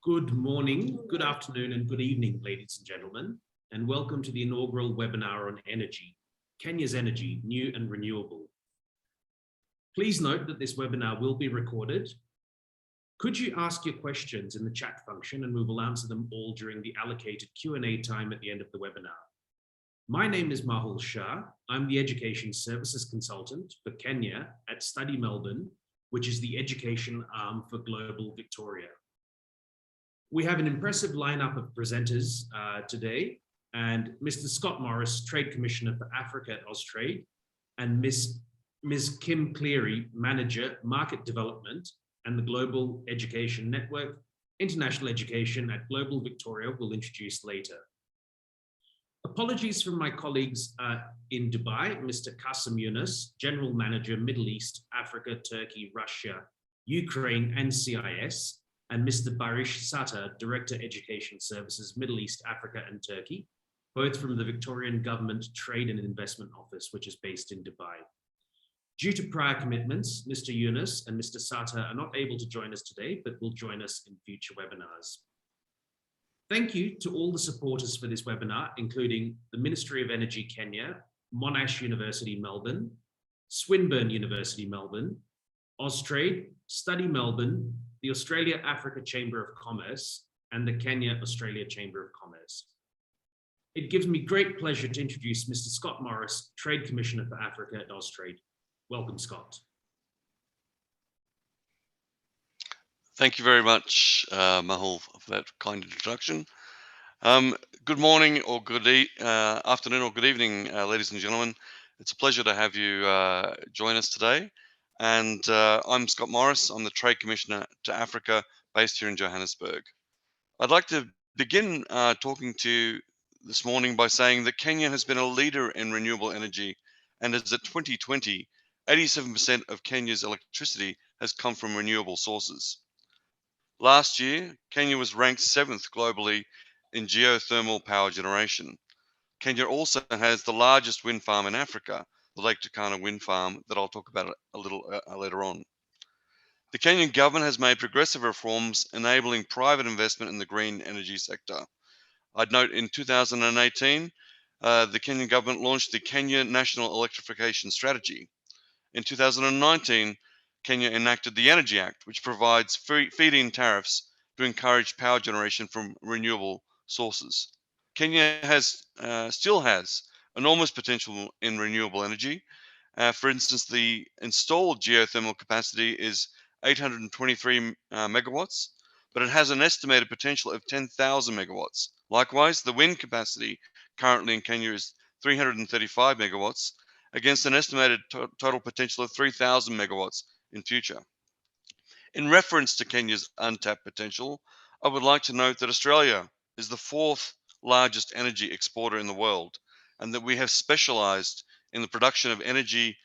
Good morning, good afternoon, and good evening, ladies and gentlemen, and welcome to the inaugural webinar on energy, Kenya's energy, new and renewable. Please note that this webinar will be recorded. Could you ask your questions in the chat function and we will answer them all during the allocated Q&A time at the end of the webinar. My name is Mahul Shah. I'm the Education Services Consultant for Kenya at Study Melbourne, which is the education arm for Global Victoria. We have an impressive lineup of presenters today, and Mr. Scott Morris, Trade Commissioner for Africa at Austrade, and Ms. Kim Cleary, Manager, Market Development and the Global Education Network, International Education at Global Victoria will introduce later. Apologies from my colleagues in Dubai, Mr. Qasim Yunus, General Manager, Middle East, Africa, Turkey, Russia, Ukraine, and CIS, and Mr. Barish Sata, Director, Education Services, Middle East, Africa, and Turkey, both from the Victorian Government Trade and Investment Office, which is based in Dubai. Due to prior commitments, Mr. Yunus and Mr. Sata are not able to join us today, but will join us in future webinars. Thank you to all the supporters for this webinar, including the Ministry of Energy Kenya, Monash University Melbourne, Swinburne University Melbourne, Austrade, Study Melbourne, the Australia Africa Chamber of Commerce, and the Kenya Australia Chamber of Commerce. It gives me great pleasure to introduce Mr. Scott Morris, Trade Commissioner for Africa at Austrade. Welcome, Scott. Thank you very much, Mahul, for that kind introduction. Good morning or good afternoon or good evening, ladies and gentlemen. It's a pleasure to have you join us today. And I'm Scott Morris. I'm the Trade Commissioner to Africa based here in Johannesburg. I'd like to begin talking to you this morning by saying that Kenya has been a leader in renewable energy, and as of 2020, 87% of Kenya's electricity has come from renewable sources. Last year, Kenya was ranked 7th globally in geothermal power generation. Kenya also has the largest wind farm in Africa, the Lake Turkana wind farm that I'll talk about a little later on. The Kenyan government has made progressive reforms enabling private investment in the green energy sector. I'd note in 2018, the Kenyan government launched the Kenya National Electrification Strategy. In 2019, Kenya enacted the Energy Act, which provides feed-in tariffs to encourage power generation from renewable sources. Kenya still has enormous potential in renewable energy. For instance, the installed geothermal capacity is 823 megawatts, but it has an estimated potential of 10,000 megawatts. Likewise, the wind capacity currently in Kenya is 335 megawatts against an estimated total potential of 3,000 megawatts in future. In reference to Kenya's untapped potential, I would like to note that Australia is the 4th largest energy exporter in the world, and that we have specialized in the production of energy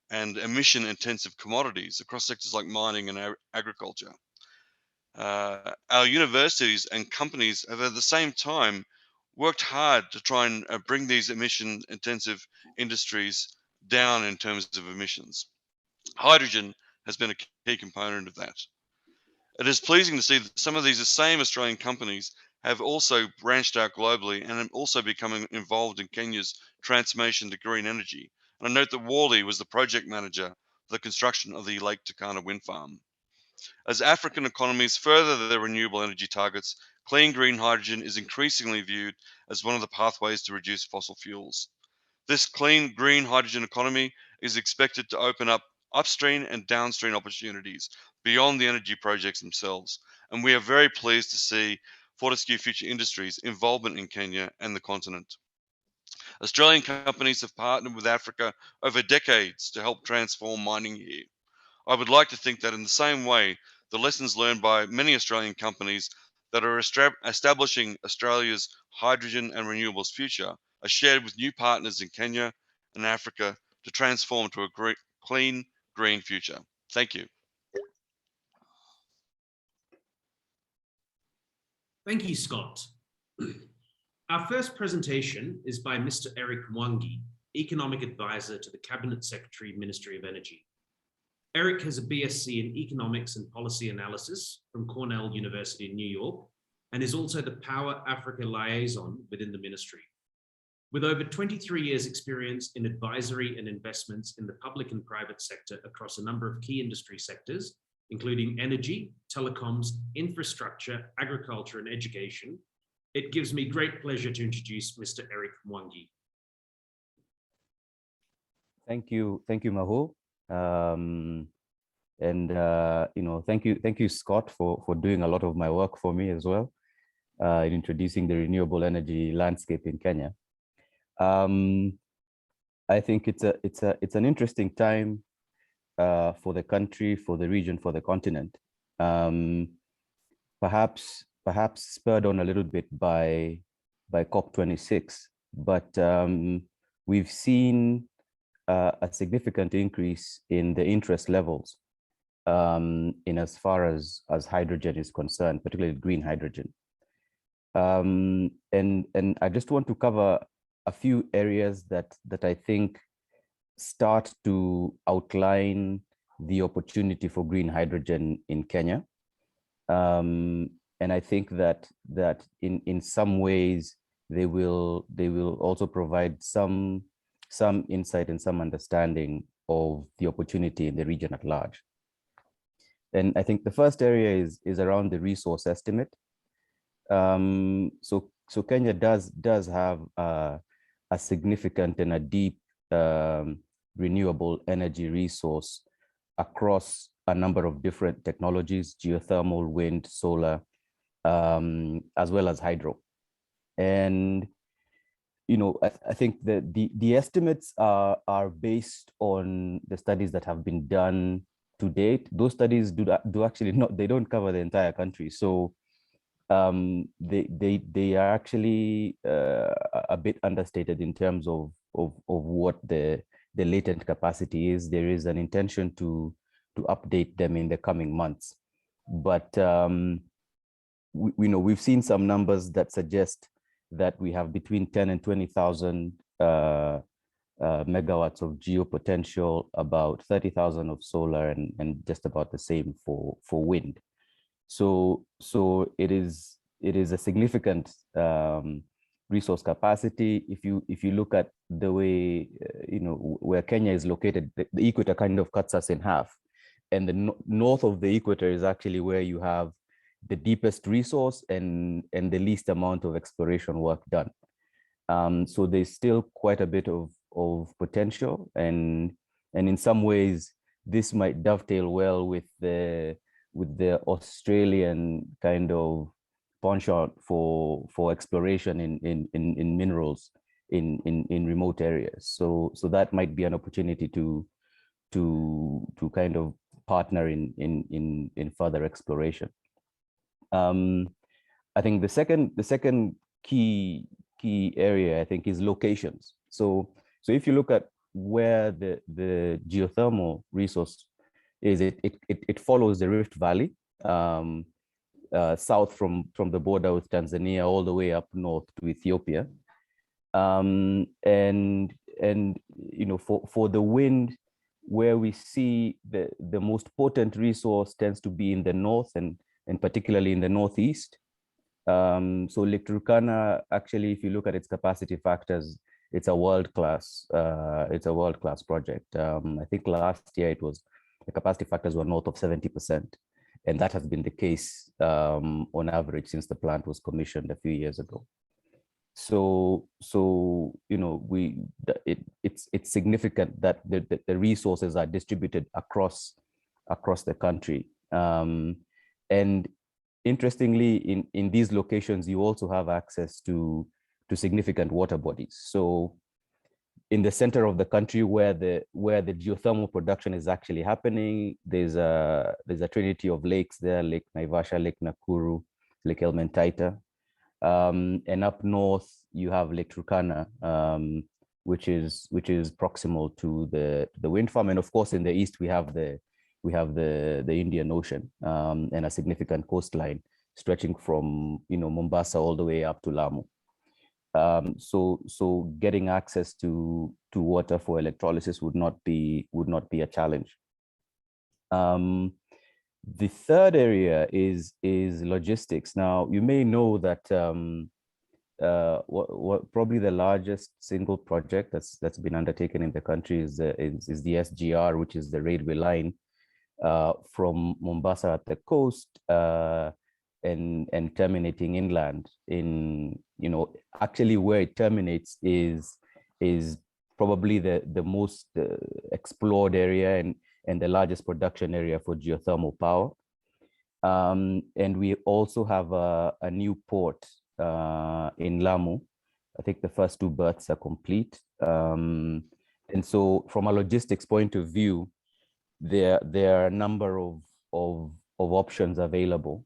and emission-intensive commodities across sectors like mining and agriculture. Our universities and companies have at the same time worked hard to try and bring these emission-intensive industries down in terms of emissions. Hydrogen has been a key component of that. It is pleasing to see that some of these same Australian companies have also branched out globally and have also becoming involved in Kenya's transformation to green energy. And I note that Worley was the project manager for the construction of the Lake Turkana wind farm. As African economies further their renewable energy targets, clean green hydrogen is increasingly viewed as one of the pathways to reduce fossil fuels. This clean green hydrogen economy is expected to open up upstream and downstream opportunities beyond the energy projects themselves. And we are very pleased to see Fortescue Future Industries' involvement in Kenya and the continent. Australian companies have partnered with Africa over decades to help transform mining here. I would like to think that in the same way, the lessons learned by many Australian companies that are establishing Australia's hydrogen and renewables future are shared with new partners in Kenya and Africa to transform to a clean, green future. Thank you. Thank you, Scott. Our first presentation is by Mr. Eric Mwangi, Economic Advisor to the Cabinet Secretary, Ministry of Energy. Eric has a BSc in Economics and Policy Analysis from Cornell University in New York, and is also the Power Africa Liaison within the ministry. With over 23 years experience in advisory and investments in the public and private sector across a number of key industry sectors, including energy, telecoms, infrastructure, agriculture, and education, it gives me great pleasure to introduce Mr. Eric Mwangi. Thank you, Mahul. Thank you, Scott, for doing a lot of my work for me as well, in introducing the renewable energy landscape in Kenya. I think it's an interesting time for the country, for the region, for the continent. Perhaps spurred on a little bit by COP26, but we've seen a significant increase in the interest levels in as far as hydrogen is concerned, particularly green hydrogen. And I just want to cover a few areas that I think start to outline the opportunity for green hydrogen in Kenya. And I think that in some ways they will also provide some insight and some understanding of the opportunity in the region at large. And I think the first area is around the resource estimate. So Kenya does have a significant and a deep renewable energy resource across a number of different technologies: geothermal, wind, solar, as well as hydro. And I think the estimates are based on the studies that have been done to date. Those studies do actually not, they don't cover the entire country. So they are actually a bit understated in terms of what the latent capacity is. There is an intention to update them in the coming months, but we've seen some numbers that suggest that we have between 10 and 20,000 megawatts of geo potential, about 30,000 of solar, and just about the same for wind. So it is a significant resource capacity. If you look at the way where Kenya is located, the equator kind of cuts us in half, and the north of the equator is actually where you have the deepest resource and the least amount of exploration work done. So there's still quite a bit of potential, and in some ways this might dovetail well with the Australian kind of penchant for exploration in minerals in remote areas. So that might be an opportunity to kind of partner in further exploration. I think the second key area, I think, is locations. So if you look at where the geothermal resource is, it follows the Rift Valley, south from the border with Tanzania all the way up north to Ethiopia. And for the wind, where we see the most potent resource tends to be in the north and particularly in the northeast. So Lake Turkana, actually, if you look at its capacity factors, it's a world-class project. I think last year the capacity factors were north of 70%, and that has been the case on average since the plant was commissioned a few years ago. So it's significant that the resources are distributed across the country. And interestingly, in these locations, you also have access to significant water bodies. So in the center of the country, where the geothermal production is actually happening, there's a trinity of lakes there: Lake Naivasha, Lake Nakuru, Lake Elementaita. And up north, you have Lake Turkana, which is proximal to the wind farm. And of course, in the east, we have the Indian Ocean, and a significant coastline stretching from Mombasa all the way up to Lamu. So getting access to water for electrolysis would not be a challenge. The third area is logistics. Now, you may know that what probably the largest single project that's been undertaken in the country is the SGR, which is the railway line from Mombasa at the coast and terminating inland. In actually where it terminates is probably the most explored area and the largest production area for geothermal power. And we also have a new port in Lamu. I think the first 2 berths are complete. And so from a logistics point of view, there are a number of options available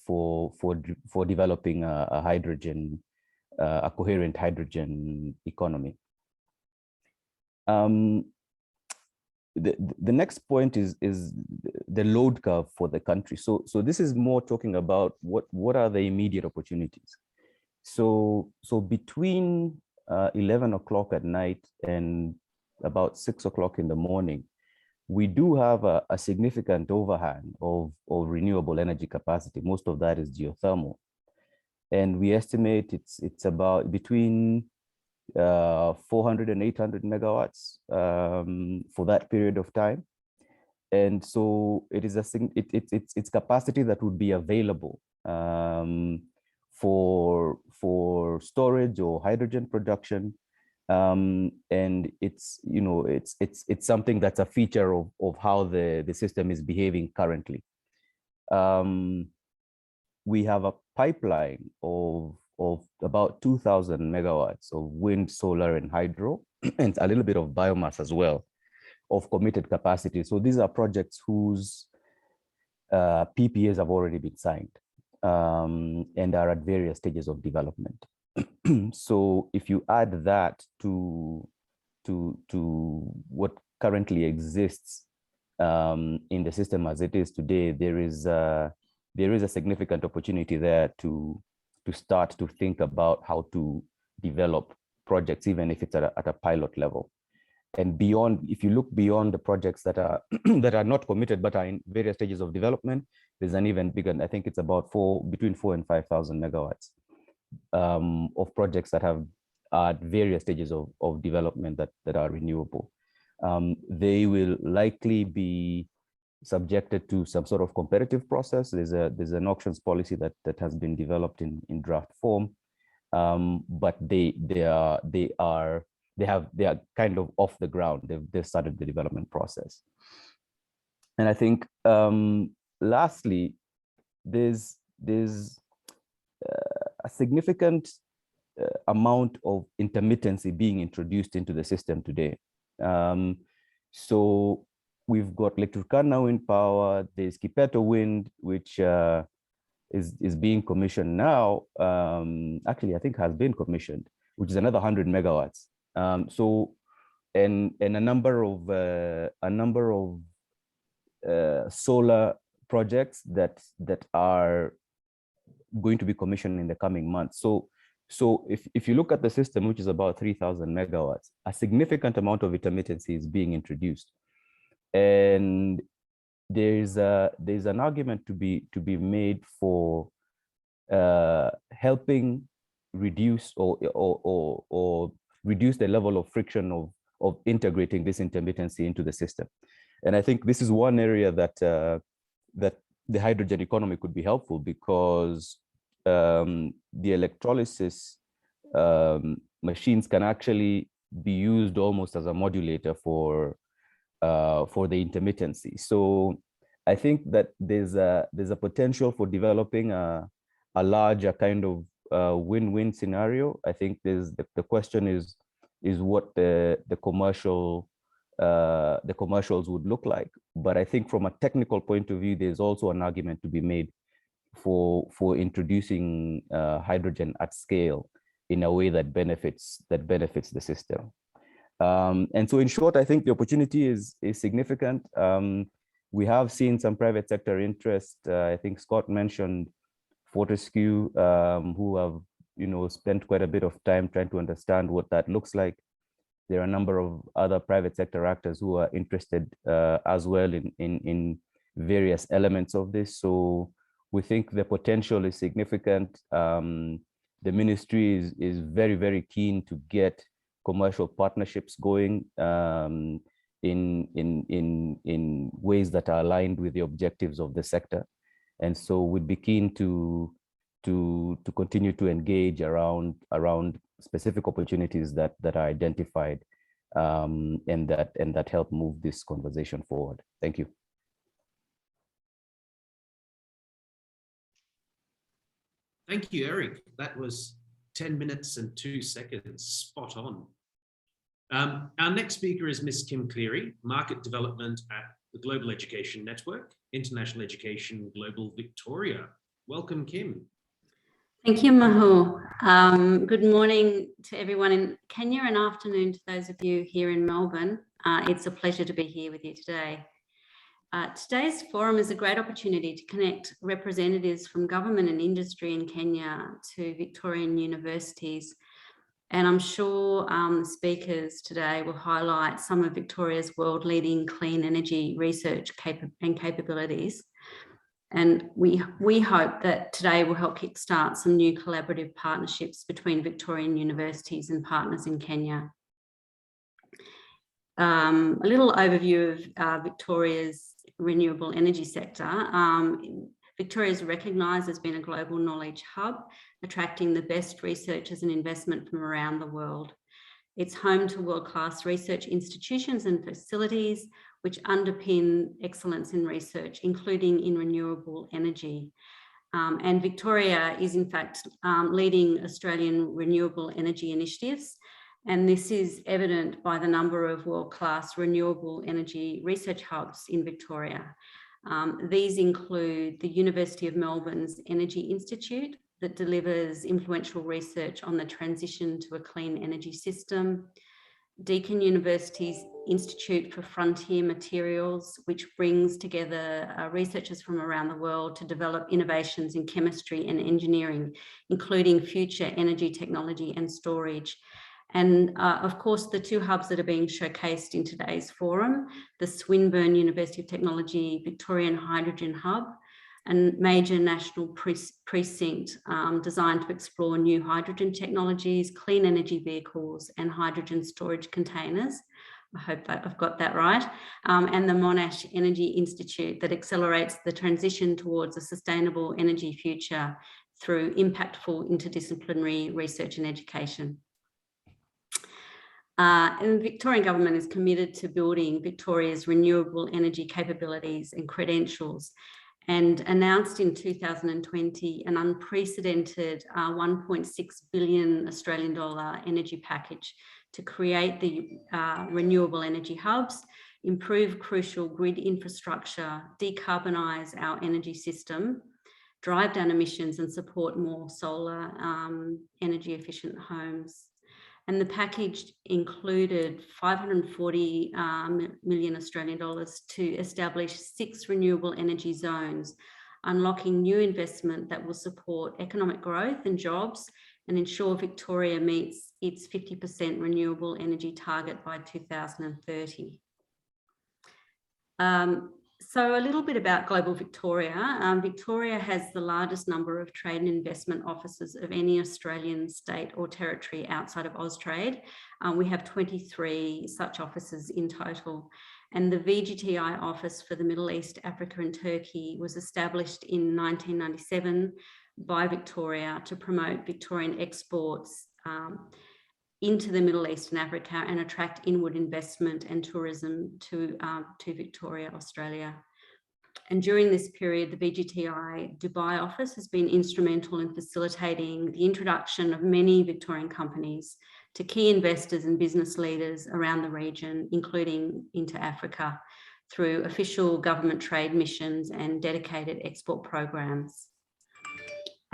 for developing a coherent hydrogen economy. The next point is the load curve for the country. So this is more talking about what are the immediate opportunities. So between 11 o'clock at night and about 6 o'clock in the morning, we do have a significant overhang of renewable energy capacity. Most of that is geothermal, and we estimate it's about between 400 and 800 megawatts for that period of time. And so it is it's capacity that would be available for storage or hydrogen production. And it's something that's a feature of how the system is behaving currently. We have a pipeline of about 2,000 megawatts of wind, solar, and hydro, and a little bit of biomass as well, of committed capacity. So these are projects whose PPAs have already been signed and are at various stages of development. So if you add that to what currently exists in the system as it is today, there is a significant opportunity there to start to think about how to develop projects, even if it's at a pilot level. And beyond, if you look beyond the projects that are that are not committed but are in various stages of development, there's an even bigger, I think it's about between 4,000 and 5,000 megawatts of projects that are at various stages of development that are renewable. They will likely be subjected to some sort of competitive process. There's an auctions policy that has been developed in draft form, but they are kind of off the ground. They've started the development process. And I think lastly, there's a significant amount of intermittency being introduced into the system today. So we've got Electrification now in power. There's Kipeto Wind, which is being commissioned now. Actually, I think has been commissioned, which is another 100 megawatts. So, and a number of solar projects that are going to be commissioned in the coming months. So if you look at the system, which is about 3,000 megawatts, a significant amount of intermittency is being introduced. And there's an argument to be made for helping reduce or reduce the level of friction of integrating this intermittency into the system. And I think this is one area that the hydrogen economy could be helpful, because the electrolysis machines can actually be used almost as a modulator for the intermittency. So I think that there's a potential for developing a larger kind of win-win scenario. I think there's the question is what the commercials would look like. But I think from a technical point of view, there's also an argument to be made for introducing hydrogen at scale in a way that benefits the system. And so in short, I think the opportunity is significant. We have seen some private sector interest. I think Scott mentioned Fortescue, who have spent quite a bit of time trying to understand what that looks like. there are a number of other private sector actors who are interested as well in various elements of this. So we think the potential is significant. The ministry is very, very keen to get commercial partnerships going in ways that are aligned with the objectives of the sector. And so we'd be keen to continue to engage around specific opportunities that are identified and that help move this conversation forward. Thank you. Thank you, Eric. That was 10 minutes and 2 seconds, spot on. Our next speaker is Ms. Kim Cleary, Market Development at the Global Education Network, International Education Global Victoria. Welcome, Kim. Thank you, Mahul. Good morning to everyone in Kenya and afternoon to those of you here in Melbourne. It's a pleasure to be here with you today. Today's forum is a great opportunity to connect representatives from government and industry in Kenya to Victorian universities. And I'm sure the speakers today will highlight some of Victoria's world-leading clean energy research and capabilities. And we hope that today will help kickstart some new collaborative partnerships between Victorian universities and partners in Kenya. A little overview of Victoria's renewable energy sector. Victoria is recognised as being a global knowledge hub, attracting the best researchers and investment from around the world. It's home to world-class research institutions and facilities which underpin excellence in research, including in renewable energy. And Victoria is in fact leading Australian renewable energy initiatives. And this is evident by the number of world-class renewable energy research hubs in Victoria. These include the University of Melbourne's Energy Institute that delivers influential research on the transition to a clean energy system, Deakin University's Institute for Frontier Materials, which brings together researchers from around the world to develop innovations in chemistry and engineering, including future energy technology and storage. And of course, the two hubs that are being showcased in today's forum, the Swinburne University of Technology Victorian Hydrogen Hub, and major national precinct designed to explore new hydrogen technologies, clean energy vehicles, and hydrogen storage containers. I hope that I've got that right. And the Monash Energy Institute that accelerates the transition towards a sustainable energy future through impactful interdisciplinary research and education. And the Victorian government is committed to building Victoria's renewable energy capabilities and credentials, and announced in 2020 an unprecedented 1.6 billion Australian dollar energy package to create the renewable energy hubs, improve crucial grid infrastructure, decarbonise our energy system, drive down emissions and support more solar energy efficient homes. And the package included 540 million Australian dollars to establish 6 renewable energy zones, unlocking new investment that will support economic growth and jobs and ensure Victoria meets its 50% renewable energy target by 2030. So a little bit about Global Victoria. Victoria has the largest number of trade and investment offices of any Australian state or territory outside of Austrade. We have 23 such offices in total. And the VGTI office for the Middle East, Africa and Turkey was established in 1997 by Victoria to promote Victorian exports into the Middle East and Africa and attract inward investment and tourism to Victoria, Australia. And during this period, the VGTI Dubai office has been instrumental in facilitating the introduction of many Victorian companies to key investors and business leaders around the region, including into Africa, through official government trade missions and dedicated export programs.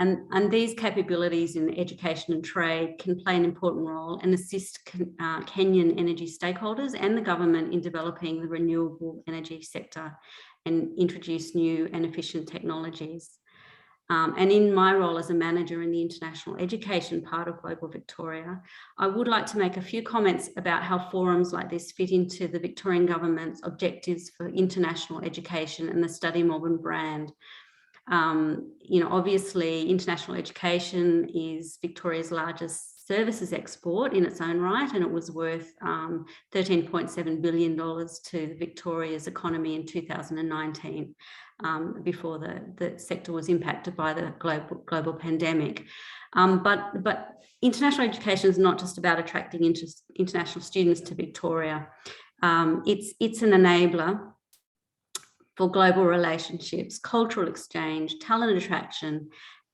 And these capabilities in education and trade can play an important role and assist Kenyan energy stakeholders and the government in developing the renewable energy sector and introduce new and efficient technologies. And in my role as a manager in the international education part of Global Victoria, I would like to make a few comments about how forums like this fit into the Victorian government's objectives for international education and the Study Melbourne brand. Obviously, international education is Victoria's largest services export in its own right, and it was worth $13.7 billion to Victoria's economy in 2019, before the sector was impacted by the global pandemic. But international education is not just about attracting international students to Victoria. It's an enabler for global relationships, cultural exchange, talent attraction,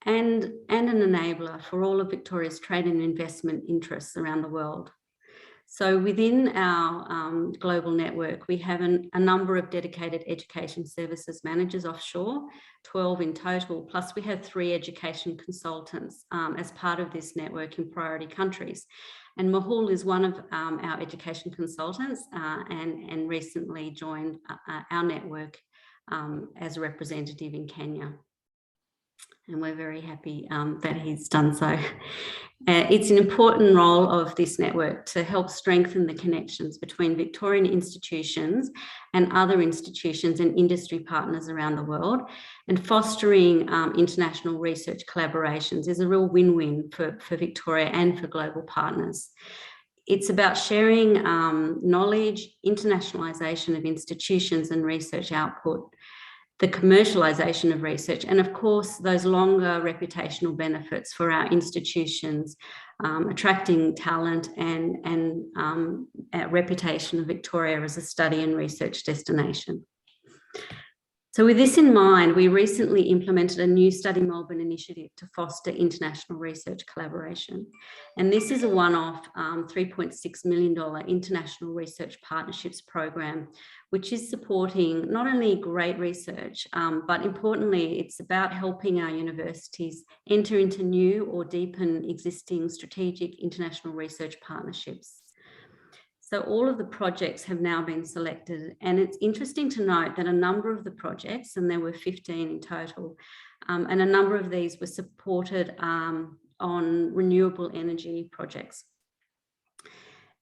and an enabler for all of Victoria's trade and investment interests around the world. So within our global network, we have a number of dedicated education services managers offshore, 12 in total, plus we have 3 education consultants as part of this network in priority countries. And Mahul is one of our education consultants and recently joined our network as a representative in Kenya. And we're very happy that he's done so. It's an important role of this network to help strengthen the connections between Victorian institutions and other institutions and industry partners around the world. And fostering international research collaborations is a real win-win for Victoria and for global partners. It's about sharing knowledge, internationalisation of institutions and research output, the commercialisation of research, and of course, those longer reputational benefits for our institutions, attracting talent and reputation of Victoria as a study and research destination. So with this in mind, we recently implemented a new Study Melbourne initiative to foster international research collaboration. And this is a one-off $3.6 million international research partnerships program, which is supporting not only great research, but importantly, it's about helping our universities enter into new or deepen existing strategic international research partnerships. So all of the projects have now been selected, and it's interesting to note that a number of the projects, and there were 15 in total, and a number of these were supported on renewable energy projects.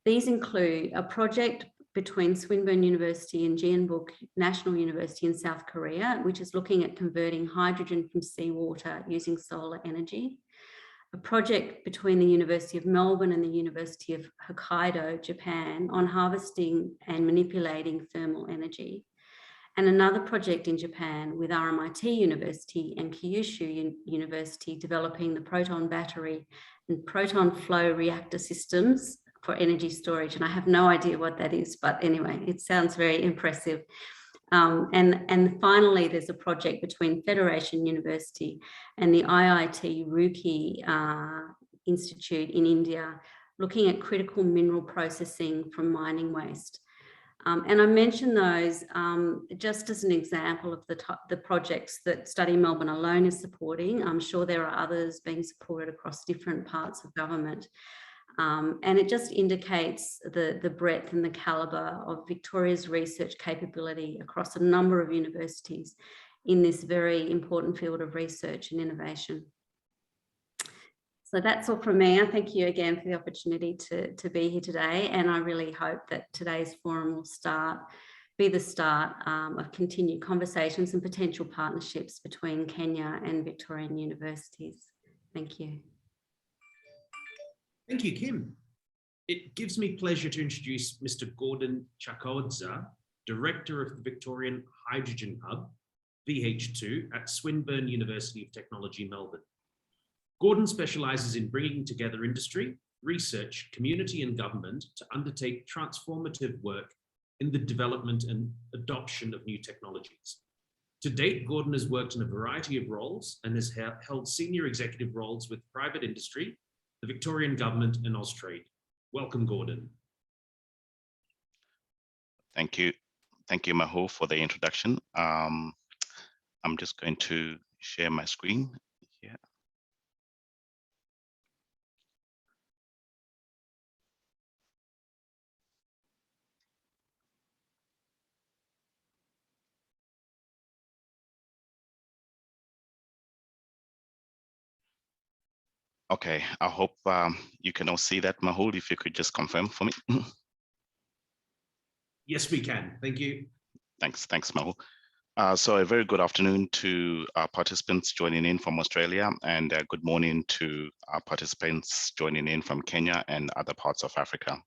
These include a project between Swinburne University and Jeonbuk National University in South Korea, which is looking at converting hydrogen from seawater using solar energy. A project between the University of Melbourne and the University of Hokkaido, Japan, on harvesting and manipulating thermal energy. And another project in Japan with RMIT University and Kyushu University developing the proton battery and proton flow reactor systems for energy storage. And I have no idea what that is, but anyway, it sounds very impressive. And finally, there's a project between Federation University and the IIT Roorkee Institute in India, looking at critical mineral processing from mining waste. And I mention those just as an example of the projects that Study Melbourne alone is supporting. I'm sure there are others being supported across different parts of government. And it just indicates the breadth and the calibre of Victoria's research capability across a number of universities in this very important field of research and innovation. So that's all from me. I thank you again for the opportunity to be here today, and I really hope that today's forum will be the start of continued conversations and potential partnerships between Kenya and Victorian universities. Thank you. Thank you, Kim. It gives me pleasure to introduce Mr. Gordon Chakodza, Director of the Victorian Hydrogen Hub, VH2, at Swinburne University of Technology, Melbourne. Gordon specialises in bringing together industry, research, community and government to undertake transformative work in the development and adoption of new technologies. To date, Gordon has worked in a variety of roles and has held senior executive roles with private industry, the Victorian Government and Austrade. Welcome, Gordon. Thank you. Thank you, Mahul, for the introduction. I'm just going to share my screen here. Okay, I hope you can all see that. Mahul, if you could just confirm for me. Yes, we can. Thank you. Thanks, Mahul. So a very good afternoon to our participants joining in from Australia, and good morning to our participants joining in from Kenya and other parts of Africa.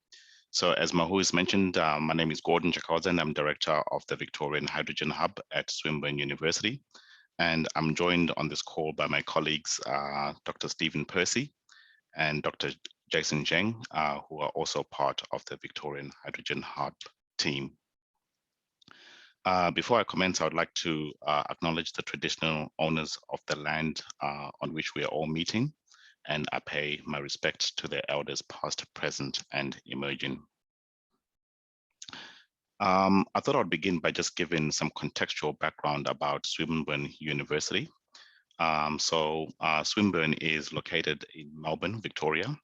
So as Mahu has mentioned, my name is Gordon Chakodza, and I'm Director of the Victorian Hydrogen Hub at Swinburne University. And I'm joined on this call by my colleagues, Dr. Stephen Percy and Dr. Jason Zheng, who are also part of the Victorian Hydrogen Hub team. Before I commence, I would like to acknowledge the traditional owners of the land on which we are all meeting, and I pay my respect to the elders past, present, and emerging. I thought I'd begin by just giving some contextual background about Swinburne University. Swinburne is located in Melbourne, Victoria.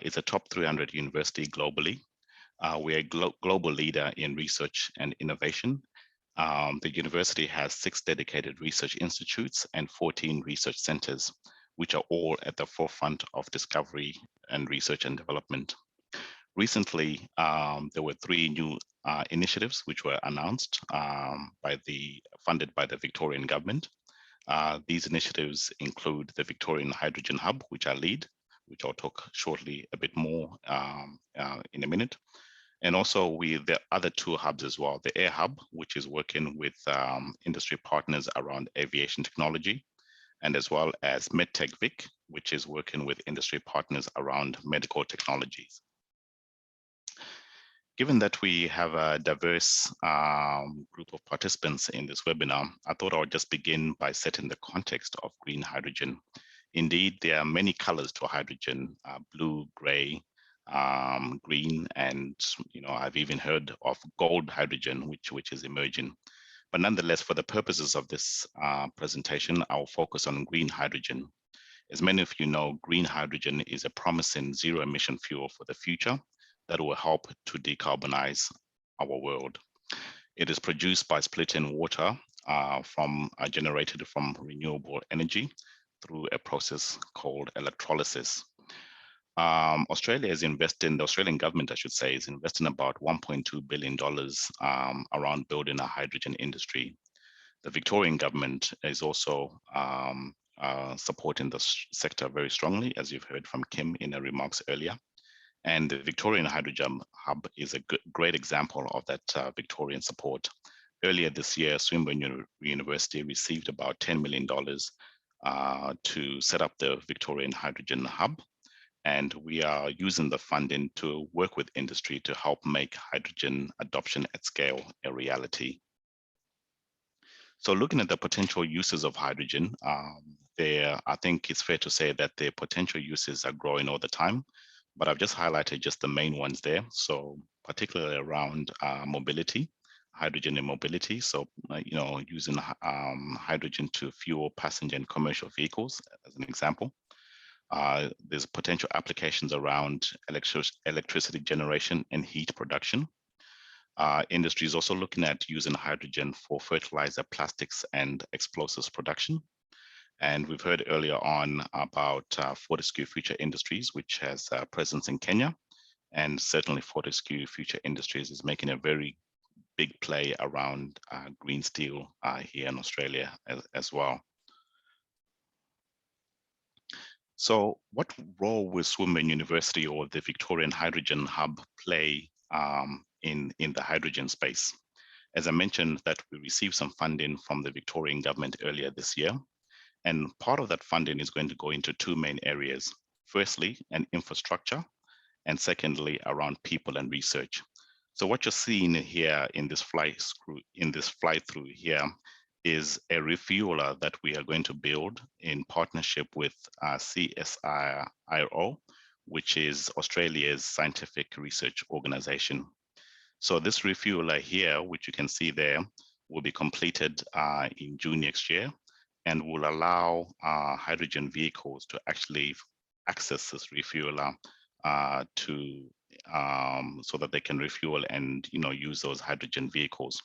It's a top 300 university globally. We're a global leader in research and innovation. The university has 6 dedicated research institutes and 14 research centers, which are all at the forefront of discovery and research and development. Recently, there were 3 new initiatives which were announced funded by the Victorian government. These initiatives include the Victorian Hydrogen Hub, which I lead, which I'll talk shortly a bit more in a minute. And also the other 2 hubs as well, the Air Hub, which is working with industry partners around aviation technology, and as well as MedTech Vic, which is working with industry partners around medical technologies. Given that we have a diverse group of participants in this webinar, I thought I would just begin by setting the context of green hydrogen. Indeed, there are many colors to hydrogen, blue, gray, green, and I've even heard of gold hydrogen, which is emerging. But nonetheless, for the purposes of this presentation, I'll focus on green hydrogen. As many of you know, green hydrogen is a promising zero-emission fuel for the future that will help to decarbonize our world. It is produced by splitting water generated from renewable energy through a process called electrolysis. The Australian government, I should say, is investing about $1.2 billion around building a hydrogen industry. The Victorian government is also supporting the sector very strongly, as you've heard from Kim in her remarks earlier. And the Victorian Hydrogen Hub is a great example of that Victorian support. Earlier this year, Swinburne University received about $10 million to set up the Victorian Hydrogen Hub. And we are using the funding to work with industry to help make hydrogen adoption at scale a reality. So looking at the potential uses of hydrogen, I think it's fair to say that the potential uses are growing all the time. But I've just highlighted just the main ones there. So particularly around mobility, hydrogen and mobility. So, using hydrogen to fuel passenger and commercial vehicles, as an example. There's potential applications around electricity generation and heat production. Industry is also looking at using hydrogen for fertilizer, plastics, and explosives production. And we've heard earlier on about Fortescue Future Industries, which has a presence in Kenya. And certainly Fortescue Future Industries is making a very big play around green steel here in Australia as well. So what role will Swinburne University or the Victorian Hydrogen Hub play in the hydrogen space? As I mentioned, that we received some funding from the Victorian government earlier this year. And part of that funding is going to go into 2 main areas. Firstly, an infrastructure, and secondly, around people and research. So what you're seeing here in this fly through here is a refueler that we are going to build in partnership with CSIRO, which is Australia's scientific research organization. So this refueler here, which you can see there, will be completed in June next year, and will allow hydrogen vehicles to actually access this refueler so that they can refuel and use those hydrogen vehicles.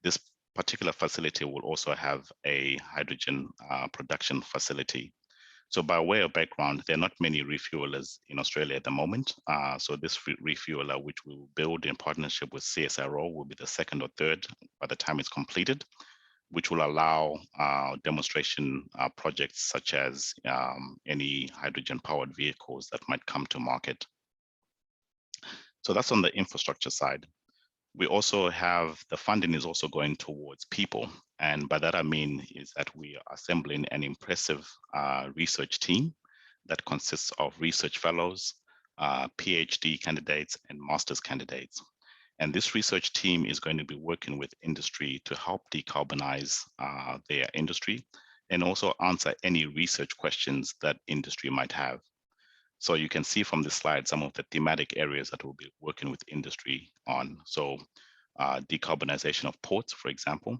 This particular facility will also have a hydrogen production facility. So by way of background, there are not many refuelers in Australia at the moment. So this refueler, which we will build in partnership with CSIRO, will be the second or third by the time it's completed, which will allow demonstration projects such as any hydrogen-powered vehicles that might come to market. So that's on the infrastructure side. We also have the funding is also going towards people. And by that I mean is that we are assembling an impressive research team that consists of research fellows, PhD candidates, and master's candidates. And this research team is going to be working with industry to help decarbonize their industry and also answer any research questions that industry might have. So you can see from this slide some of the thematic areas that we'll be working with industry on. So decarbonization of ports, for example.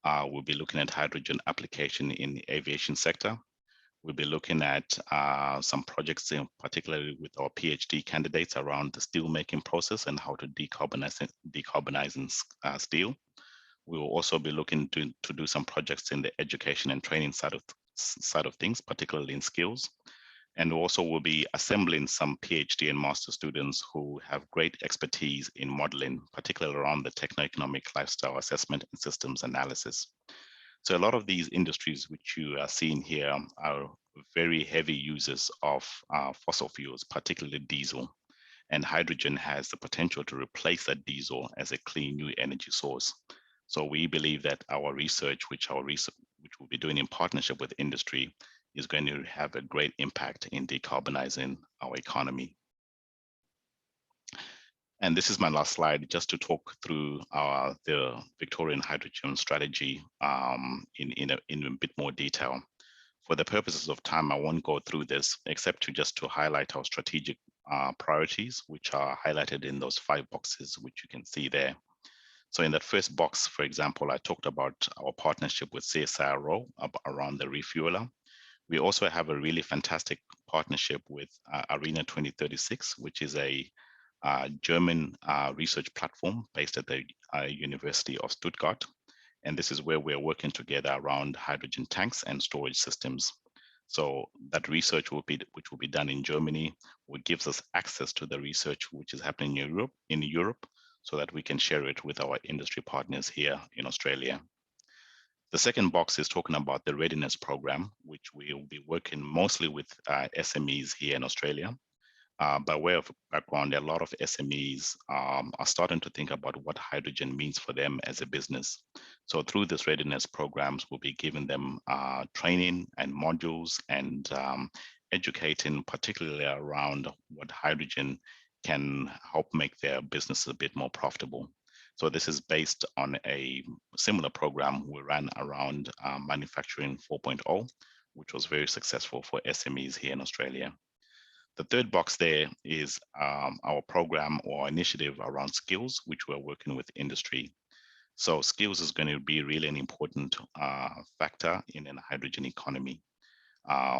We'll be looking at hydrogen application in the aviation sector. We'll be looking at some projects, particularly with our PhD candidates around the steel making process and how to decarbonize steel. We will also be looking to do some projects in the education and training side of things, particularly in skills. And also we'll be assembling some PhD and master students who have great expertise in modeling, particularly around the techno-economic lifestyle assessment and systems analysis. So a lot of these industries which you are seeing here are very heavy users of fossil fuels, particularly diesel. And hydrogen has the potential to replace that diesel as a clean new energy source. So we believe that our research, which we'll be doing in partnership with industry, is going to have a great impact in decarbonizing our economy. And this is my last slide, just to talk through the Victorian hydrogen strategy in a bit more detail. For the purposes of time, I won't go through this, except to highlight our strategic priorities, which are highlighted in those 5 boxes, which you can see there. So in that first box, for example, I talked about our partnership with CSIRO around the refueler. We also have a really fantastic partnership with ARENA 2036, which is a German research platform based at the University of Stuttgart. And this is where we're working together around hydrogen tanks and storage systems. So that research which will be done in Germany, will gives us access to the research which is happening in Europe, so that we can share it with our industry partners here in Australia. The second box is talking about the Readiness Program, which we will be working mostly with SMEs here in Australia. By way of background, a lot of SMEs are starting to think about what hydrogen means for them as a business. So through this Readiness Programs, we'll be giving them training and modules and educating particularly around what hydrogen can help make their business a bit more profitable. So this is based on a similar program we ran around Manufacturing 4.0, which was very successful for SMEs here in Australia. The third box there is our program or initiative around skills, which we're working with industry. So skills is going to be really an important factor in a hydrogen economy.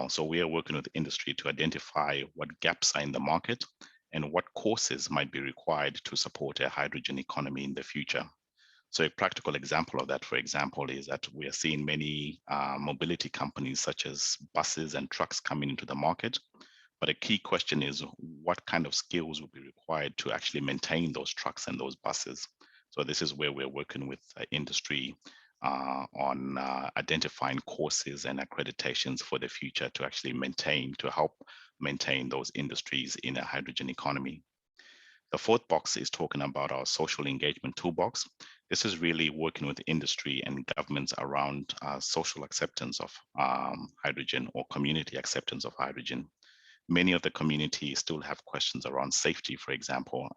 So we are working with industry to identify what gaps are in the market and what courses might be required to support a hydrogen economy in the future. So a practical example of that, for example, is that we are seeing many mobility companies such as buses and trucks coming into the market. But a key question is what kind of skills will be required to actually maintain those trucks and those buses. So this is where we're working with industry on identifying courses and accreditations for the future to actually help maintain those industries in a hydrogen economy. The fourth box is talking about our social engagement toolbox. This is really working with industry and governments around social acceptance of hydrogen or community acceptance of hydrogen. Many of the community still have questions around safety, for example,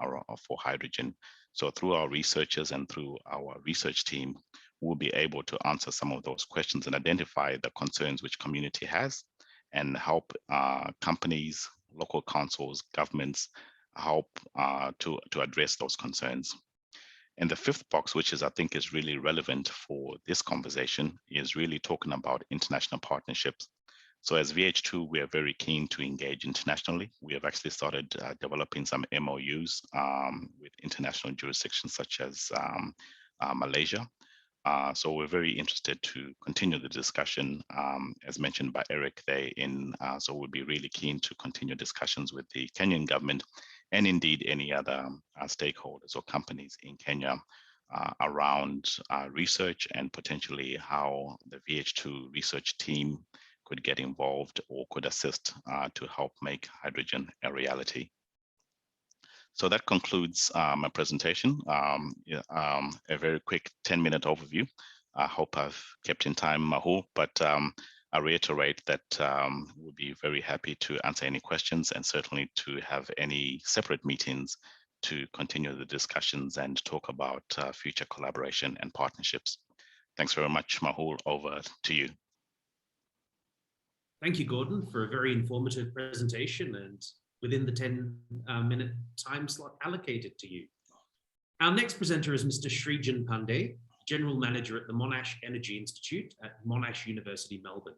for hydrogen. So through our researchers and through our research team, we'll be able to answer some of those questions and identify the concerns which community has and help companies, local councils, governments help to address those concerns. And the fifth box, which I think is really relevant for this conversation, is really talking about international partnerships. So as VH2, we are very keen to engage internationally. We have actually started developing some MOUs with international jurisdictions such as Malaysia. So we're very interested to continue the discussion, as mentioned by Eric there. So we'll be really keen to continue discussions with the Kenyan government and indeed any other stakeholders or companies in Kenya around research and potentially how the VH2 research team could get involved or could assist to help make hydrogen a reality. So that concludes my presentation. A very quick 10-minute overview. I hope I've kept in time, Mahul, but I reiterate that we'll be very happy to answer any questions and certainly to have any separate meetings to continue the discussions and talk about future collaboration and partnerships. Thanks very much, Mahul. Over to you. Thank you, Gordon, for a very informative presentation and within the 10-minute time slot allocated to you. Our next presenter is Mr. Shreejan Pandey, General Manager at the Monash Energy Institute at Monash University, Melbourne.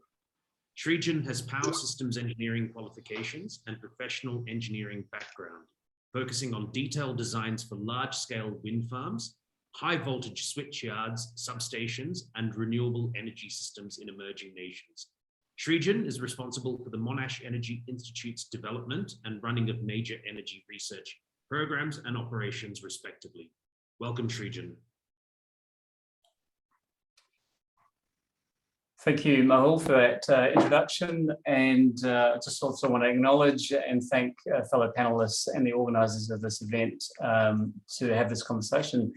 Shreejan has power systems engineering qualifications and professional engineering background, focusing on detailed designs for large-scale wind farms, high-voltage switchyards, substations, and renewable energy systems in emerging nations. Shreejan is responsible for the Monash Energy Institute's development and running of major energy research programs and operations, respectively. Welcome, Shreejan. Thank you, Mahul, for that introduction. And just also want to acknowledge and thank fellow panelists and the organisers of this event to have this conversation.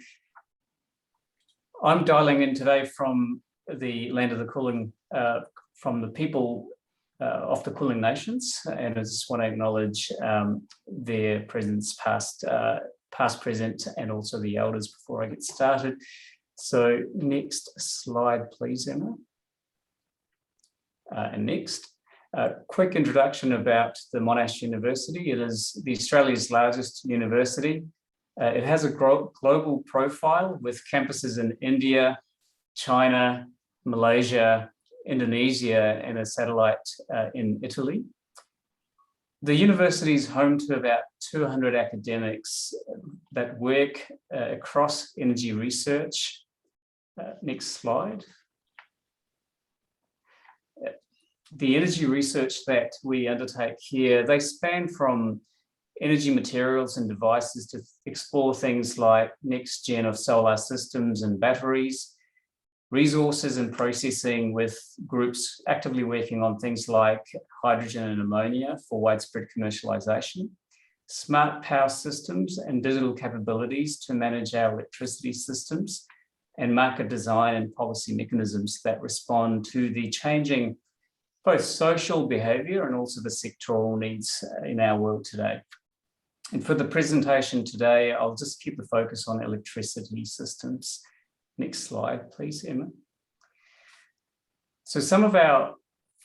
I'm dialing in today from the land of the Kulin, from the people of the Kulin Nations, and I just want to acknowledge their presence past, present, and also the elders before I get started. So next slide, please, Emma. And next, a quick introduction about the Monash University. It is Australia's largest university. It has a global profile with campuses in India, China, Malaysia, Indonesia, and a satellite in Italy. The university is home to about 200 academics that work across energy research. Next slide. The energy research that we undertake here, they span from energy materials and devices to explore things like next gen of solar systems and batteries, resources and processing, with groups actively working on things like hydrogen and ammonia for widespread commercialization, smart power systems and digital capabilities to manage our electricity systems, and market design and policy mechanisms that respond to the changing both social behaviour and also the sectoral needs in our world today. And for the presentation today, I'll just keep the focus on electricity systems. Next slide, please, Emma. So some of our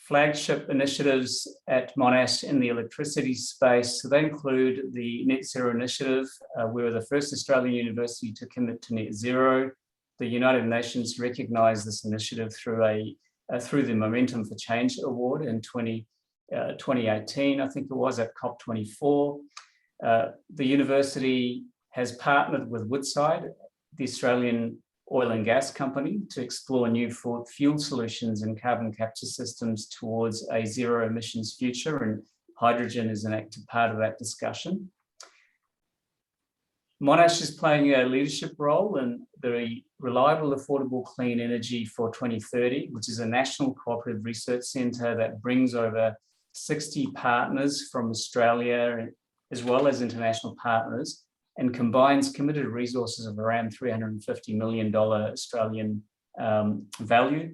flagship initiatives at Monash in the electricity space, so they include the Net Zero Initiative. We were the first Australian university to commit to net zero. The United Nations recognised this initiative through the Momentum for Change Award in 2018, I think it was, at COP24. The university has partnered with Woodside, the Australian oil and gas company, to explore new fuel solutions and carbon capture systems towards a zero emissions future, and hydrogen is an active part of that discussion. Monash is playing a leadership role in the Reliable, Affordable, Clean Energy for 2030, which is a national cooperative research centre that brings over 60 partners from Australia as well as international partners, and combines committed resources of around $350 million Australian value.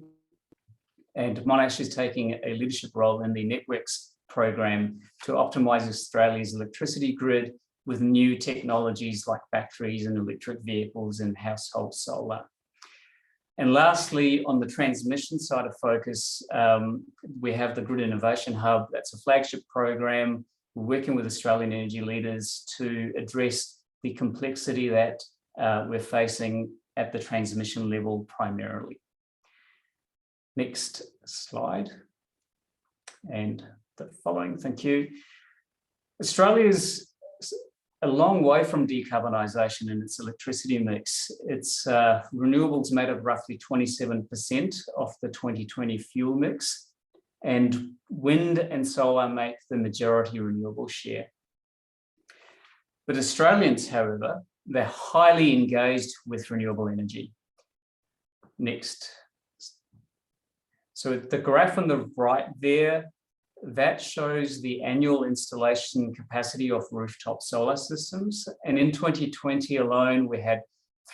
And Monash is taking a leadership role in the Networks program to optimise Australia's electricity grid with new technologies like batteries and electric vehicles and household solar. And lastly, on the transmission side of focus, we have the Grid Innovation Hub. That's a flagship program. We're working with Australian energy leaders to address the complexity that we're facing at the transmission level primarily. Next slide. And the following, thank you. Australia's a long way from decarbonisation in its electricity mix. Its renewables made up roughly 27% of the 2020 fuel mix, and wind and solar make the majority renewable share. But Australians, however, they're highly engaged with renewable energy. Next. So the graph on the right there, that shows the annual installation capacity of rooftop solar systems. And in 2020 alone, we had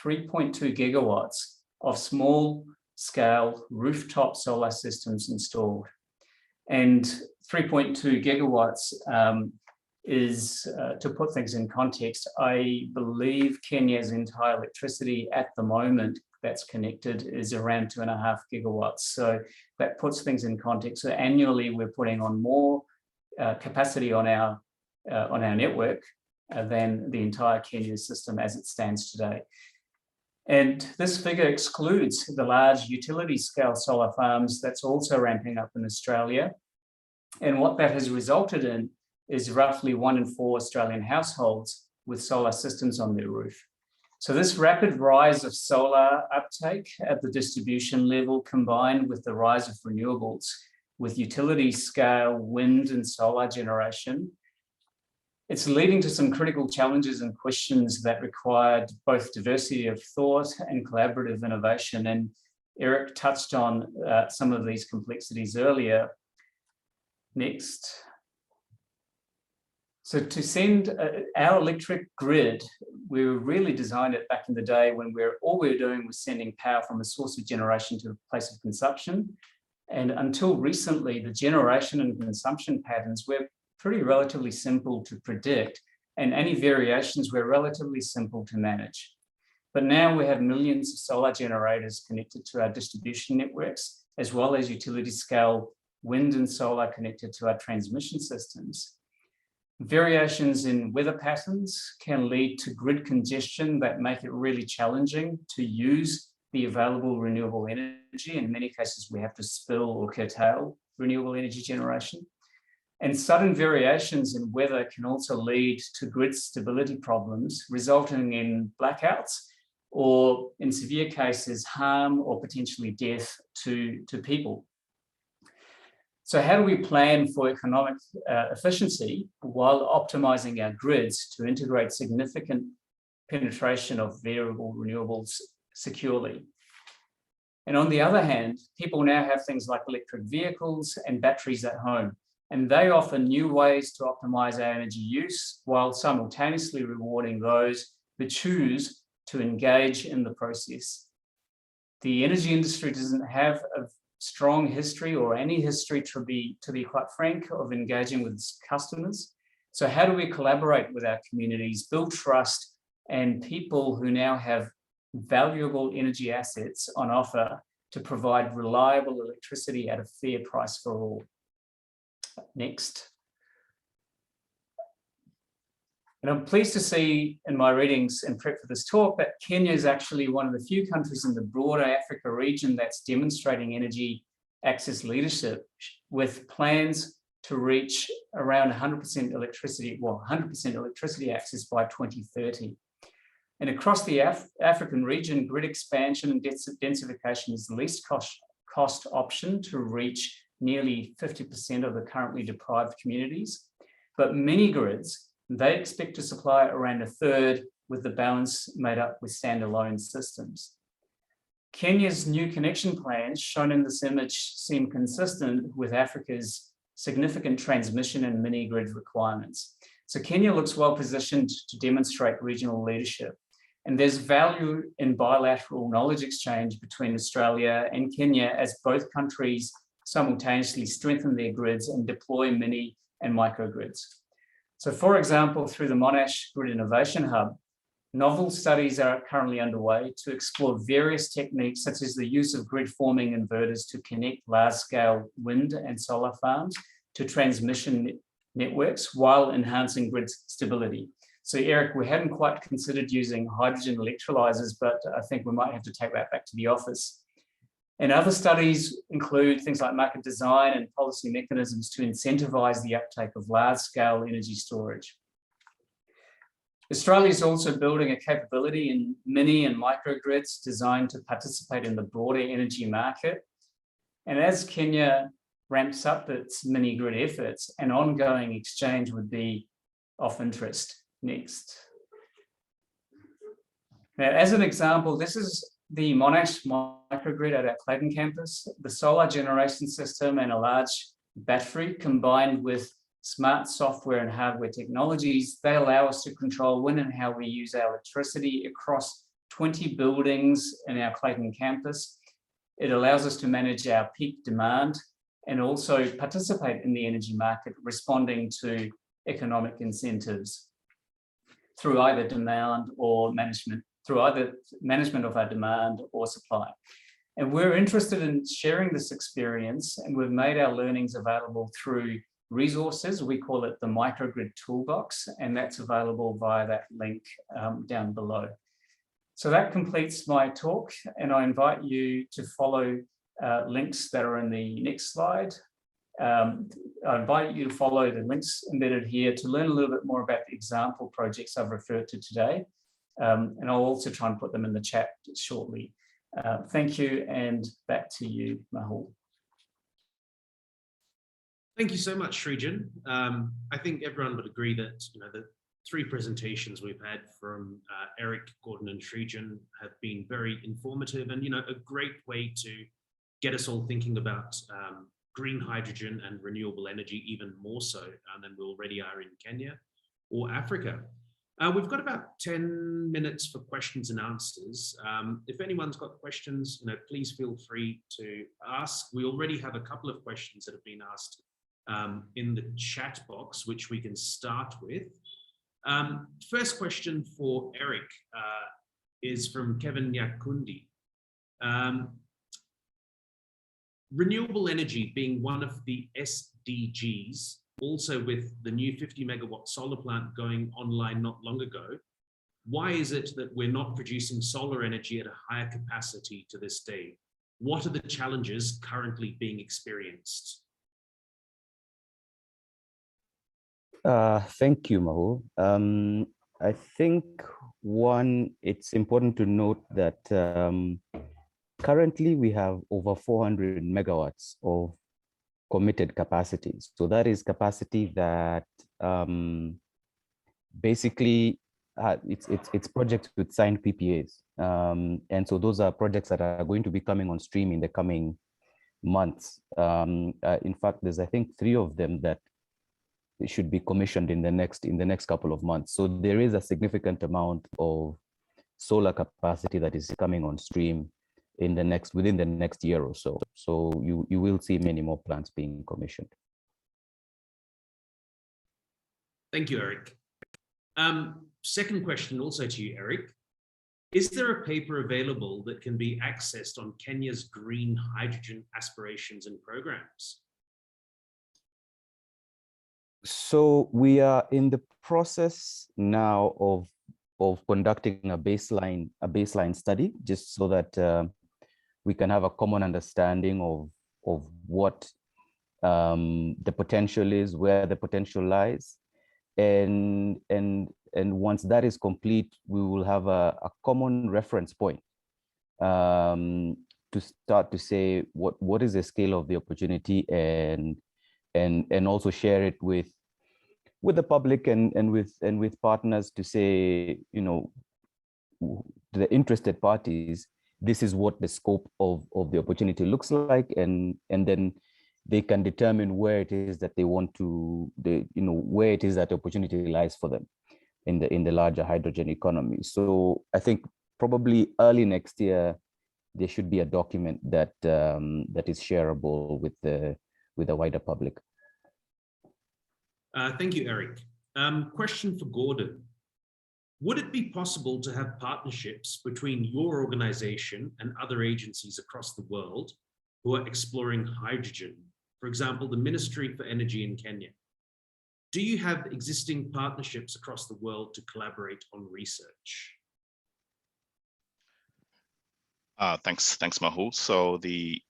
3.2 gigawatts of small scale rooftop solar systems installed. And 3.2 gigawatts is, to put things in context, I believe Kenya's entire electricity at the moment that's connected is around 2.5 gigawatts. So that puts things in context. So annually, we're putting on more capacity on our network than the entire Kenya system as it stands today. And this figure excludes the large utility scale solar farms that's also ramping up in Australia. And what that has resulted in is roughly 1 in 4 Australian households with solar systems on their roof. So this rapid rise of solar uptake at the distribution level, combined with the rise of renewables, with utility scale wind and solar generation, it's leading to some critical challenges and questions that required both diversity of thought and collaborative innovation. And Eric touched on some of these complexities earlier. Next. So to send our electric grid, we really designed it back in the day when all we were doing was sending power from a source of generation to a place of consumption. And until recently, the generation and consumption patterns were pretty relatively simple to predict, and any variations were relatively simple to manage. But now we have millions of solar generators connected to our distribution networks, as well as utility scale wind and solar connected to our transmission systems. Variations in weather patterns can lead to grid congestion that make it really challenging to use the available renewable energy. In many cases, we have to spill or curtail renewable energy generation. And sudden variations in weather can also lead to grid stability problems, resulting in blackouts or, in severe cases, harm or potentially death to people. So how do we plan for economic efficiency while optimizing our grids to integrate significant penetration of variable renewables securely? And on the other hand, people now have things like electric vehicles and batteries at home, and they offer new ways to optimize our energy use while simultaneously rewarding those who choose to engage in the process. The energy industry doesn't have a strong history or any history, to be quite frank, of engaging with its customers. So how do we collaborate with our communities, build trust, and people who now have valuable energy assets on offer to provide reliable electricity at a fair price for all? Next. And I'm pleased to see in my readings and prep for this talk that Kenya is actually one of the few countries in the broader Africa region that's demonstrating energy access leadership, with plans to reach around 100% electricity, well, 100% electricity access by 2030. And across the African region, grid expansion and densification is the least cost option to reach nearly 50% of the currently deprived communities. But many grids, they expect to supply around a third, with the balance made up with standalone systems. Kenya's new connection plans shown in this image seem consistent with Africa's significant transmission and mini grid requirements. So Kenya looks well positioned to demonstrate regional leadership. And there's value in bilateral knowledge exchange between Australia and Kenya as both countries simultaneously strengthen their grids and deploy mini and microgrids. So for example, through the Monash Grid Innovation Hub, novel studies are currently underway to explore various techniques such as the use of grid forming inverters to connect large-scale wind and solar farms to transmission networks while enhancing grid stability. So Eric, we hadn't quite considered using hydrogen electrolyzers, but I think we might have to take that back to the office. And other studies include things like market design and policy mechanisms to incentivize the uptake of large-scale energy storage. Australia is also building a capability in mini and microgrids designed to participate in the broader energy market. And as Kenya ramps up its mini grid efforts, an ongoing exchange would be of interest. Next. Now, as an example, this is the Monash microgrid at our Clayton campus. The solar generation system and a large battery combined with smart software and hardware technologies, they allow us to control when and how we use our electricity across 20 buildings in our Clayton campus. It allows us to manage our peak demand and also participate in the energy market, responding to economic incentives through either demand or management, through either management of our demand or supply. And we're interested in sharing this experience, and we've made our learnings available through resources. We call it the Microgrid Toolbox, and that's available via that link down below. So that completes my talk, and I invite you to follow links that are in the next slide. I invite you to follow the links embedded here to learn a little bit more about the example projects I've referred to today. And I'll also try and put them in the chat shortly. Thank you, and back to you, Mahul. Thank you so much, Shreejan. I think everyone would agree that the three presentations we've had from Eric, Gordon, and Shreejan have been very informative, and a great way to get us all thinking about green hydrogen and renewable energy even more so than we already are in Kenya or Africa. We've got about 10 minutes for questions and answers. If anyone's got questions, please feel free to ask. We already have a couple of questions that have been asked in the chat box, which we can start with. First question for Eric is from Kevin Nyakundi. Renewable energy being one of the SDGs, also with the new 50 megawatt solar plant going online not long ago, why is it that we're not producing solar energy at a higher capacity to this day? What are the challenges currently being experienced? Thank you, Mahul. I think it's important to note that currently we have over 400 megawatts of committed capacity. So that is capacity that basically it's projects with signed PPAs. And so those are projects that are going to be coming on stream in the coming months. In fact, there's I think 3 of them that should be commissioned in the next couple of months. So there is a significant amount of solar capacity that is coming on stream within the next year or so. So you will see many more plants being commissioned. Thank you, Eric. Second question also to you, Eric. Is there a paper available that can be accessed on Kenya's green hydrogen aspirations and programs? So we are in the process now of conducting a baseline study, just so that we can have a common understanding of what the potential is, where the potential lies, and once that is complete, we will have a common reference point to start to say what is the scale of the opportunity, and also share it with the public and with partners to say, the interested parties, this is what the scope of the opportunity looks like, and then they can determine where it is that they want to, where it is that the opportunity lies for them in the larger hydrogen economy. So I think probably early next year there should be a document that is shareable with the wider public. Thank you, Eric. Question for Gordon. Would it be possible to have partnerships between your organization and other agencies across the world who are exploring hydrogen? For example, the Ministry for Energy in Kenya. Do you have existing partnerships across the world to collaborate on research? Thanks, Mahul. So the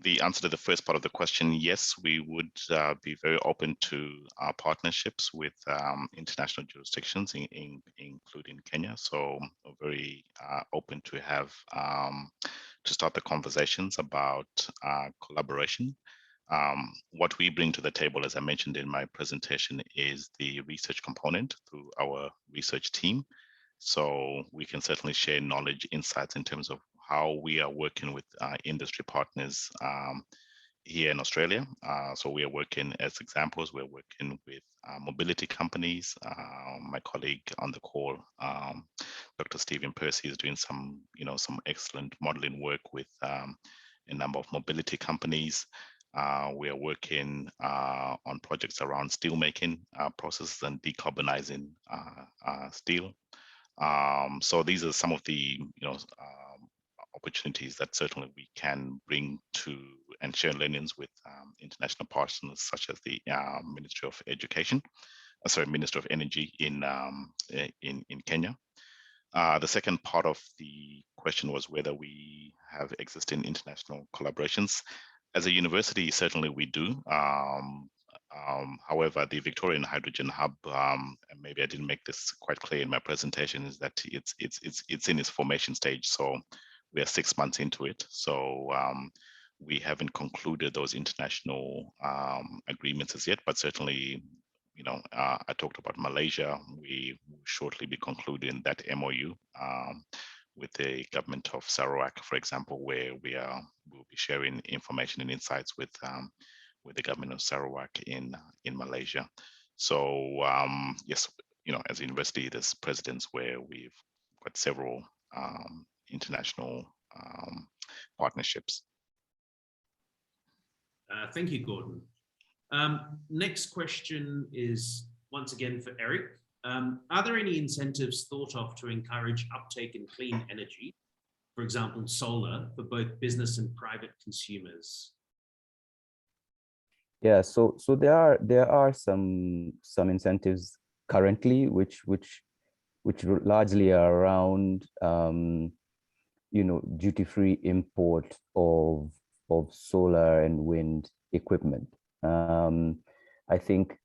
the answer to the first part of the question, yes, we would be very open to partnerships with international jurisdictions, including Kenya. So we're very open to have to start the conversations about collaboration. What we bring to the table, as I mentioned in my presentation, is the research component through our research team. So we can certainly share knowledge, insights in terms of how we are working with industry partners here in Australia. So we are working, as examples, we're working with mobility companies. My colleague on the call, Dr. Stephen Percy, is doing some excellent modeling work with a number of mobility companies. We are working on projects around steel making processes and decarbonizing steel. So these are some of the opportunities that certainly we can bring to and share learnings with international partners such as the Ministry of Energy in Kenya. The second part of the question was whether we have existing international collaborations. As a university, certainly we do. However, the Victorian Hydrogen Hub, and maybe I didn't make this quite clear in my presentation, is that it's in its formation stage. So we are 6 months into it. So we haven't concluded those international agreements as yet, but certainly, I talked about Malaysia. We will shortly be concluding that MOU with the government of Sarawak, for example, where we'll be sharing information and insights with the government of Sarawak in Malaysia. So yes, as a university, there's precedents where we've got several international partnerships. Thank you, Gordon. Next question is once again for Eric. Are there any incentives thought of to encourage uptake in clean energy, for example, solar, for both business and private consumers? Yeah, so there are some incentives currently, which largely are around duty-free import of solar and wind equipment. I think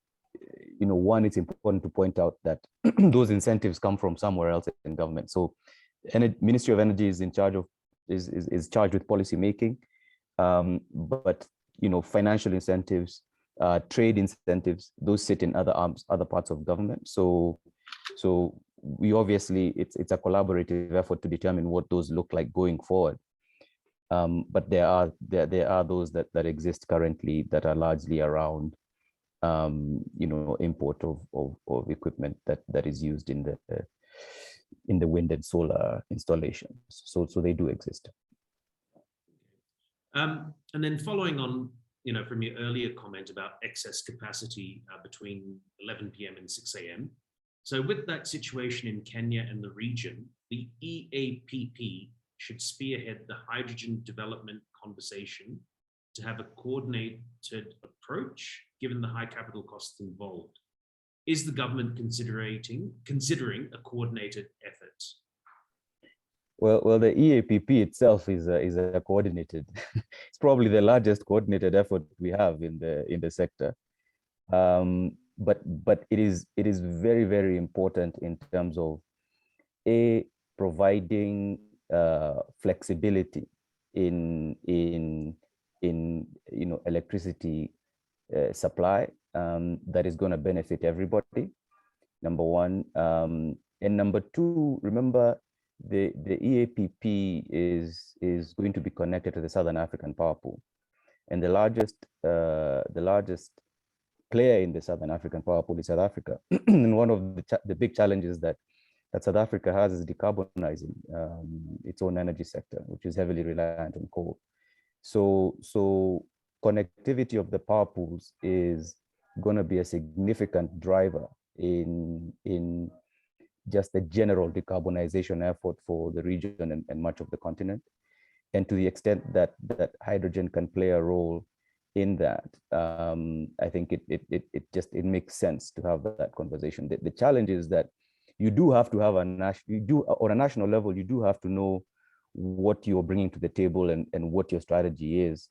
one, it's important to point out that those incentives come from somewhere else in government. So, Ministry of Energy is in charge of is charged with policy making, but financial incentives, trade incentives, those sit in other arms, other parts of government. So we obviously it's a collaborative effort to determine what those look like going forward. But there are those that exist currently that are largely around import of equipment that is used in the wind and solar installations. So they do exist. And then following on, from your earlier comment about excess capacity between 11 p.m. and 6 a.m. So with that situation in Kenya and the region, the EAPP should spearhead the hydrogen development conversation to have a coordinated approach, given the high capital costs involved. Is the government considering a coordinated effort? Well, the EAPP itself is a coordinated. It's probably the largest coordinated effort we have in the sector. But it is very, very important in terms of providing flexibility in electricity supply that is going to benefit everybody. Number one, and number two, remember the EAPP is going to be connected to the Southern African power pool, and the largest player in the Southern African power pool is South Africa. And one of the big challenges that South Africa has is decarbonizing its own energy sector, which is heavily reliant on coal. So connectivity of the power pools is going to be a significant driver in just the general decarbonization effort for the region and much of the continent. And to the extent that hydrogen can play a role in that, I think it makes sense to have that conversation. The challenge is that you do have to have on a national level, you do have to know what you're bringing to the table and what your strategy is.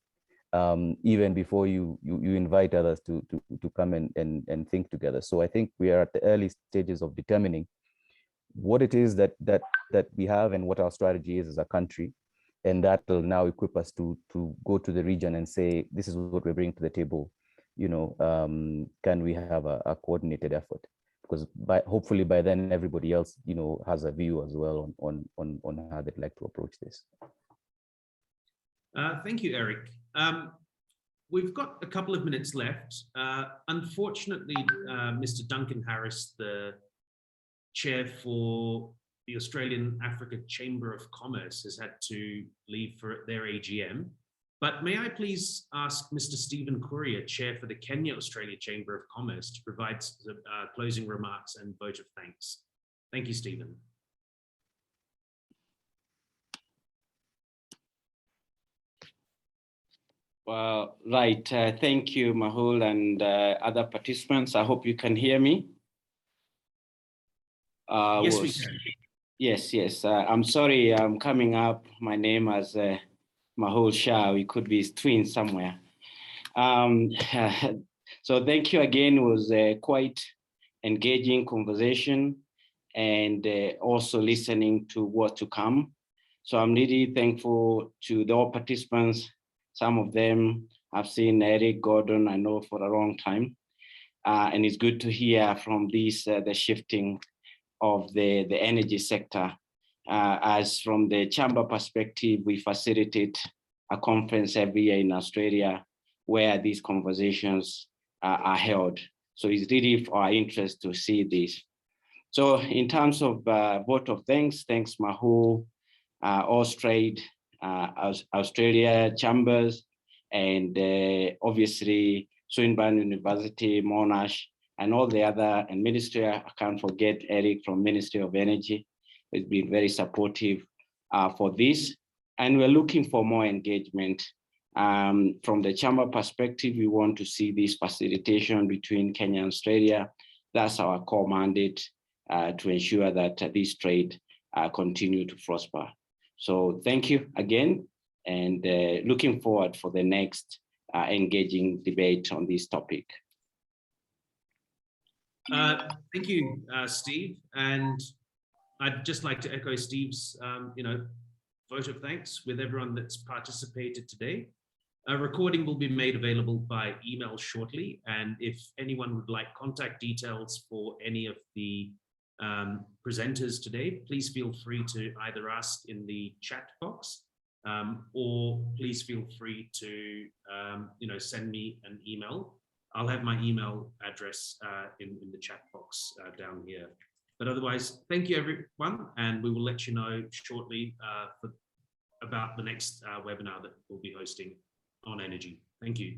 even before you invite others to come and think together. So I think we are at the early stages of determining what it is that we have and what our strategy is as a country, and that will now equip us to go to the region and say, this is what we bring to the table. You know, can we have a coordinated effort? Because hopefully by then everybody else, you know, has a view as well on how they'd like to approach this. Thank you, Eric. We've got a couple of minutes left. Unfortunately, Mr. Duncan Harris, the chair for the Australian Africa Chamber of Commerce, has had to leave for their AGM. But may I please ask Mr. Stephen Courier, chair for the Kenya Australia Chamber of Commerce, to provide closing remarks and vote of thanks. Thank you, Stephen. Well, right. Thank you, Mahul, and other participants. I hope you can hear me. Yes, we can. Yes. I'm sorry, I'm coming up. My name as Mahul Shah. We could be twins somewhere. So thank you again. It was a quite engaging conversation, and also listening to what to come. So I'm really thankful to all participants. Some of them I've seen Eric, Gordon, I know for a long time. And it's good to hear from these, the shifting of the energy sector. As from the chamber perspective, we facilitate a conference every year in Australia where these conversations are held. So it's really for our interest to see this. So in terms of vote of thanks Mahul, Austrade, Australia Chambers, and obviously Swinburne University, Monash, and all the other, and Ministry, I can't forget Eric from Ministry of Energy, has been very supportive for this. And we're looking for more engagement. From the chamber perspective, we want to see this facilitation between Kenya and Australia. That's our core mandate to ensure that this trade continue to prosper. So thank you again, and looking forward for the next engaging debate on this topic. Thank you, Steve. And I'd just like to echo Steve's vote of thanks with everyone that's participated today. A recording will be made available by email shortly. And if anyone would like contact details for any of the presenters today, please feel free to either ask in the chat box or please feel free to send me an email. I'll have my email address in the chat box down here. But otherwise, thank you everyone, and we will let you know shortly about the next webinar that we'll be hosting on energy. Thank you.